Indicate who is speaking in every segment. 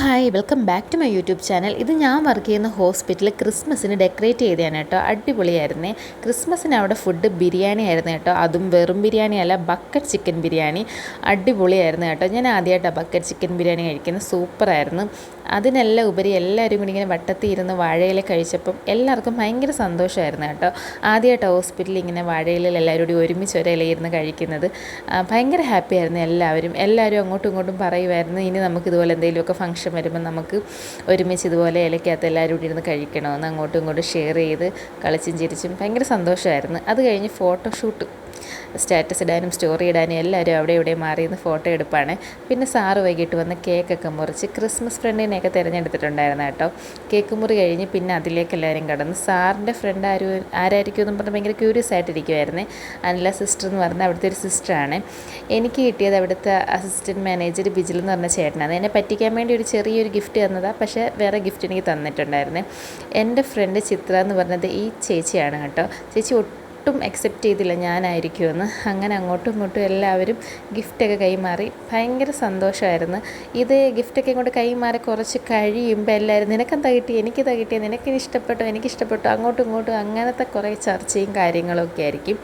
Speaker 1: Hi welcome back to my YouTube channel. ഇത് ഞാൻ work ചെയ്യുന്ന ഹോസ്പിറ്റലിൽ ക്രിസ്മസിന് ഡെക്കറേറ്റ് ചെയ്തതാണ് കേട്ടോ. അടിപൊളിയായിരുന്നേ. ക്രിസ്മസിന് അവിടെ ഫുഡ് ബിരിയാണി ആയിരുന്നു കേട്ടോ. അതും വെറും ബിരിയാണി അല്ല, ബക്കറ്റ് ചിക്കൻ ബിരിയാണി. അടിപൊളിയായിരുന്നു കേട്ടോ. ഞാൻ ആദ്യമായിട്ടാണ് ബക്കറ്റ് ചിക്കൻ ബിരിയാണി കഴിക്കുന്നത്. സൂപ്പറായിരുന്നു. അതിനെല്ലാം ഉപരി എല്ലാവരും കൂടി ഇങ്ങനെ വട്ടത്തിൽ ഇരുന്ന് വാഴയില കഴിച്ചപ്പം എല്ലാവർക്കും ഭയങ്കര സന്തോഷമായിരുന്നു കേട്ടോ. ആദ്യമായിട്ട് ഹോസ്പിറ്റലിൽ ഇങ്ങനെ വാഴയിലയിൽ എല്ലാവരും കൂടി ഒരുമിച്ച് ഒരിലയിരുന്ന് കഴിക്കുന്നത്. ഭയങ്കര ഹാപ്പിയായിരുന്നു എല്ലാവരും അങ്ങോട്ടും ഇങ്ങോട്ടും പറയുമായിരുന്നു, ഇനി നമുക്ക് ഇതുപോലെ എന്തെങ്കിലുമൊക്കെ ഫംഗ്ഷൻ വരുമ്പോൾ നമുക്ക് ഒരുമിച്ച് ഇതുപോലെ ഇലയ്ക്കകത്ത് എല്ലാവരും കൂടി ഇരുന്ന് കഴിക്കണമെന്ന് അങ്ങോട്ടും ഇങ്ങോട്ടും ഷെയർ ചെയ്ത് കളിച്ചും ചിരിച്ചും ഭയങ്കര സന്തോഷമായിരുന്നു. അത് കഴിഞ്ഞ് ഫോട്ടോഷൂട്ട്, സ്റ്റാറ്റസ് ഇടാനും സ്റ്റോറി ഇടാനും എല്ലാവരും അവിടെ ഇവിടെ മാറിയിരുന്ന് ഫോട്ടോ എടുപ്പാണ്. പിന്നെ സാറ് വൈകിട്ട് വന്ന് കേക്കൊക്കെ മുറിച്ച് ക്രിസ്മസ് ഫ്രണ്ടിനെയൊക്കെ തിരഞ്ഞെടുത്തിട്ടുണ്ടായിരുന്നു കേട്ടോ. കേക്ക് മുറി കഴിഞ്ഞ് പിന്നെ അതിലേക്ക് എല്ലാവരും കടന്ന് സാറിൻ്റെ ഫ്രണ്ട് ആരായിരിക്കും എന്ന് പറഞ്ഞാൽ ഭയങ്കര ക്യൂരിയസ് ആയിട്ടിരിക്കുമായിരുന്നേ. അനില സിസ്റ്റർ എന്ന് പറഞ്ഞാൽ അവിടുത്തെ ഒരു സിസ്റ്ററാണ്. എനിക്ക് കിട്ടിയത് അവിടുത്തെ അസിസ്റ്റൻറ്റ് മാനേജർ ബിജിൽ എന്ന് പറഞ്ഞ ചേട്ടനാണ്. എന്നെ പറ്റിക്കാൻ വേണ്ടി ഒരു ചെറിയൊരു ഗിഫ്റ്റ് തന്നതാണ്, പക്ഷേ വേറെ ഗിഫ്റ്റ് എനിക്ക് തന്നിട്ടുണ്ടായിരുന്നേ. എൻ്റെ ഫ്രണ്ട് ചിത്ര എന്ന് പറഞ്ഞത് ഈ ചേച്ചിയാണ് കേട്ടോ. ചേച്ചി ഒട്ടും അക്സെപ്റ്റ് ചെയ്തില്ല ഞാനായിരിക്കുമെന്ന്. അങ്ങനെ അങ്ങോട്ടും ഇങ്ങോട്ടും എല്ലാവരും ഗിഫ്റ്റൊക്കെ കൈമാറി. ഭയങ്കര സന്തോഷമായിരുന്നു. ഇത് ഗിഫ്റ്റൊക്കെ കൊണ്ട് കൈമാറി കുറച്ച് കഴിയുമ്പോൾ എല്ലാവരും നിനക്കെന്താ കിട്ടി, എനിക്കിതാ കിട്ടിയത്, എനിക്കിഷ്ടപ്പെട്ടു അങ്ങോട്ടും ഇങ്ങോട്ടും അങ്ങനത്തെ കുറേ ചർച്ചയും കാര്യങ്ങളൊക്കെ ആയിരിക്കും.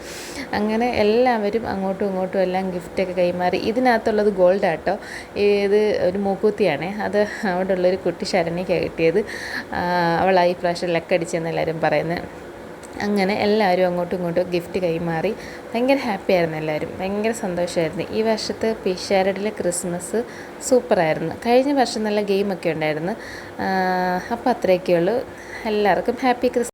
Speaker 1: അങ്ങനെ എല്ലാവരും അങ്ങോട്ടും ഇങ്ങോട്ടും എല്ലാം ഗിഫ്റ്റൊക്കെ കൈമാറി. ഇതിനകത്തുള്ളത് ഗോൾഡ് ആട്ടോ. ഇത് ഒരു മൂക്കുത്തിയാണ്. അത് അവിടെ ഉള്ളൊരു കുട്ടി ശരണ്യയ്ക്കാണ് കിട്ടിയത്. അവളായി പ്രാവശ്യം ലക്കടിച്ചെന്ന് എല്ലാവരും പറയുന്നത്. അങ്ങനെ എല്ലാവരും അങ്ങോട്ടും ഇങ്ങോട്ടും ഗിഫ്റ്റ് കൈമാറി. ഭയങ്കര ഹാപ്പിയായിരുന്നു എല്ലാവരും. ഭയങ്കര സന്തോഷമായിരുന്നു. ഈ വർഷത്തെ പിഷാരഡിലെ ക്രിസ്മസ് സൂപ്പറായിരുന്നു. കഴിഞ്ഞ വർഷം നല്ല ഗെയിമൊക്കെ ഉണ്ടായിരുന്നു. അപ്പോൾ അത്രയൊക്കെയുള്ളൂ. എല്ലാവർക്കും ഹാപ്പി ക്രിസ്മസ്.